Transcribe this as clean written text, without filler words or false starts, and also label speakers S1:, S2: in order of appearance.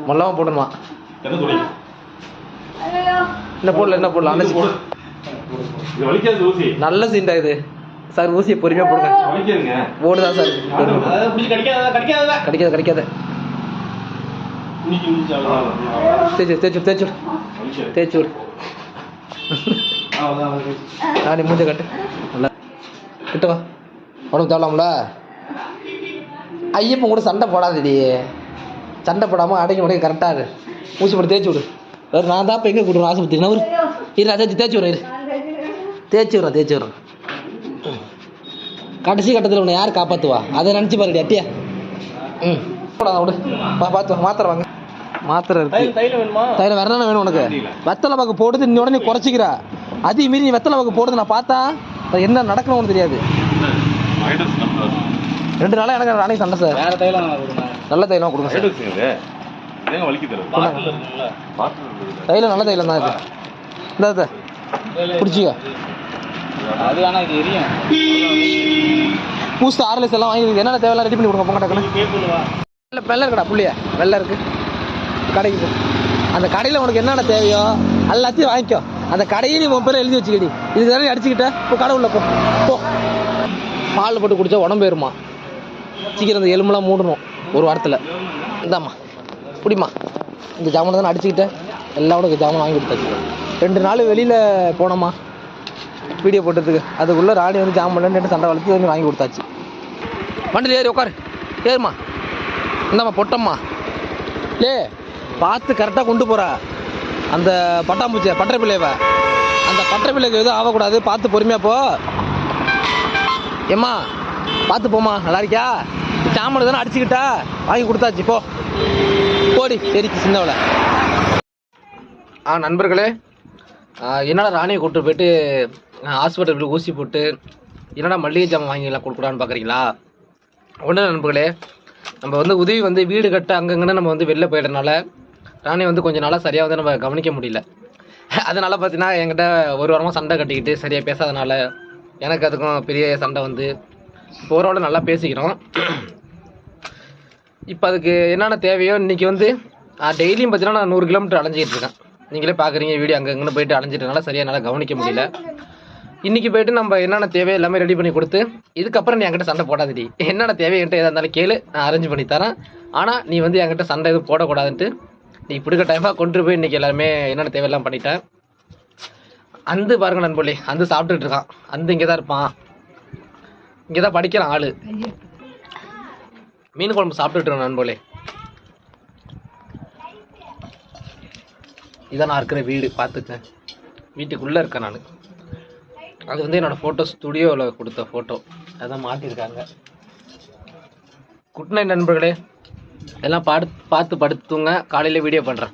S1: மொல்லமா போடணுமா? என்ன போடல நல்ல சீண்டா இது சார். ஊசியை பொறுமையா போடுங்க. போடுதான் சார். கிடைக்காத தேய்ச்சு விடு. நானே மூஞ்ச கட்டு நல்லா கிட்டவா. உனக்கு தேவலாம்ல. ஐயப்பன் கூட சண்டை போடாதடி. சண்டை போடாமல் அடங்கி கரெக்டாக ஊசி போட்டு தேய்ச்சி விடு. வேறு நான் தான் இப்போ எங்கே கூட்டுறேன் ஆஸ்பத்திரி. நான் இரு தேய்ச்சி விட்றேன். தேய்ச்சி விட்றேன். கடைசி கட்டத்தில் உன்னை யார் காப்பாற்றுவா அதை நினச்சி பாருடி அட்டியா. போடாத விடு. பார்த்து மாத்திரை வாங்க. மாத்திரை இருக்கு. தைலம் வேற என்ன வேணும் உனக்கு? வெத்தலை பாக்கு போடுது நீ உடனே குறைச்சிக்கிறா. அதே மீறி நீ வெத்தலை பாக்கு போடுது நான் பார்த்தா என்ன நடக்கணும் ஒன்று தெரியாது. 2 நாளாக எனக்கு நானே சண்டை சார். நல்ல தைலம் கொடுங்க சார். தைலம் நல்ல தைலம் தான் இது. இந்த பிடிச்சிக்க. பூஸ்ட் ஆர்எல்எஸ் எல்லாம் வாங்கி என்னென்ன தேவையெல்லாம் ரெடி பண்ணி கொடுங்க. போங்க டக்குன்னு. வெள்ளை இருக்கடா புள்ளியா? வெள்ளை இருக்கு. கடைக்கு போ. அந்த கடையில் உனக்கு என்னென்ன தேவையோ எல்லாத்தையும் வாங்கிக்கோ. அந்த கடையை நீ உன் பேரை எழுதி வச்சுக்கடி. இதுக்கு தானே அடிச்சுக்கிட்ட. இப்போ கடை உள்ள போ. பால் போட்டு குடித்தா உடம்பு ஏறுமா. சீக்கிரம் இந்த எலும்பெல்லாம் மூடணும் ஒரு வாரத்தில். இந்தாம்மா குடிமா. இந்த ஜாமான் தானே அடிச்சுக்கிட்டேன். எல்லாம் உனக்கு ஜாமான் வாங்கி கொடுத்தாச்சு. 2 நாள் வெளியில் போனோம்மா வீடியோ போட்டதுக்கு. அதுக்குள்ளே ராணி வந்து ஜாமான் சண்டை வளர்த்து வந்து வாங்கி கொடுத்தாச்சு. வண்டியில் ஏறி உட்காரு. ஏறுமா. இந்தாம்மா பொட்டம்மா. பார்த்து கரெக்டாக கொண்டு போகிறா. அந்த பட்டாம்பூச்சியை பட்டரை பிள்ளைவ அந்த பட்டரை பிள்ளைக்கு எதுவும் ஆகக்கூடாது. பார்த்து பொறுமையாக போ. ஏம்மா பார்த்து போம்மா. நல்லா இருக்கியா? சாமான் தானே அடிச்சுக்கிட்டா வாங்கி கொடுத்தாச்சு. போடி சரிக்கு சின்னவளை. நண்பர்களே, என்னடா ராணியை கூப்பிட்டு போயிட்டு ஹாஸ்பிட்டலுக்கு ஊசி போட்டு என்னடா மல்லிகை ஜாமான் வாங்கிலாம் கொடுக்கூடான்னு பார்க்குறீங்களா? ஒன்றும் நண்பர்களே, நம்ம வந்து உதவி வந்து வீடு கட்ட அங்கங்கன்னு நம்ம வந்து வெளில போயிடறனால ராணி வந்து கொஞ்சம் நாளாக சரியாக வந்து நம்ம கவனிக்க முடியல. அதனால் பார்த்தீங்கன்னா என்கிட்ட ஒரு வாரமாக சண்டை கட்டிக்கிட்டு சரியாக பேசாதனால எனக்கு அதுக்கும் பெரிய சண்டை வந்து இப்போ ஓரளவு நல்லா பேசிக்கிறோம். இப்போ அதுக்கு என்னென்ன தேவையோ இன்றைக்கி வந்து டெய்லியும் பார்த்தீங்கன்னா நான் 100 கிலோமீட்டர் அலைஞ்சிக்கிட்டு இருக்கேன். நீங்களே பார்க்குறீங்க வீடியோ அங்கங்கன்னு போயிட்டு அலைஞ்சிட்டனால சரியாக என்னால் கவனிக்க முடியல. இன்றைக்கி போய்ட்டு நம்ம என்னென்ன தேவையோ எல்லாமே ரெடி பண்ணி கொடுத்து இதுக்கப்புறம் நீ என்கிட்ட சண்டை போடாதடி. என்னென்ன தேவை என்கிட்ட எதாக இருந்தாலும் கேளு, நான் அரேஞ்ச் பண்ணி தரேன். ஆனால் நீ வந்து என்கிட்ட சண்டை எதுவும் போடக்கூடாதுன்ட்டு நீ பிடிக்க டைமாக கொண்டு போய் இன்றைக்கி எல்லாருமே என்னென்ன தேவையெல்லாம் பண்ணிட்டேன். அந்த பாருங்க நண்பர்களே, அந்த சாப்பிட்டுட்டு இருக்கான். அந்த இங்கே தான் இருப்பான். இங்கே தான் படிக்கிறான் ஆள். மீன் குழம்பு சாப்பிட்டுட்டு இருக்கேன் நண்பர்களே. இதான் நான் இருக்கிற வீடு பார்த்துக்கேன். வீட்டுக்குள்ளே இருக்கேன் நான். அது வந்து என்னோடய ஃபோட்டோ ஸ்டுடியோவில் கொடுத்த ஃபோட்டோ அதான் மாட்டியிருக்காங்க. குட் நைட் நண்பர்களே. எல்லாம் பார்த்து படுத்துங்க. காலையில் வீடியோ பண்ணுறேன்.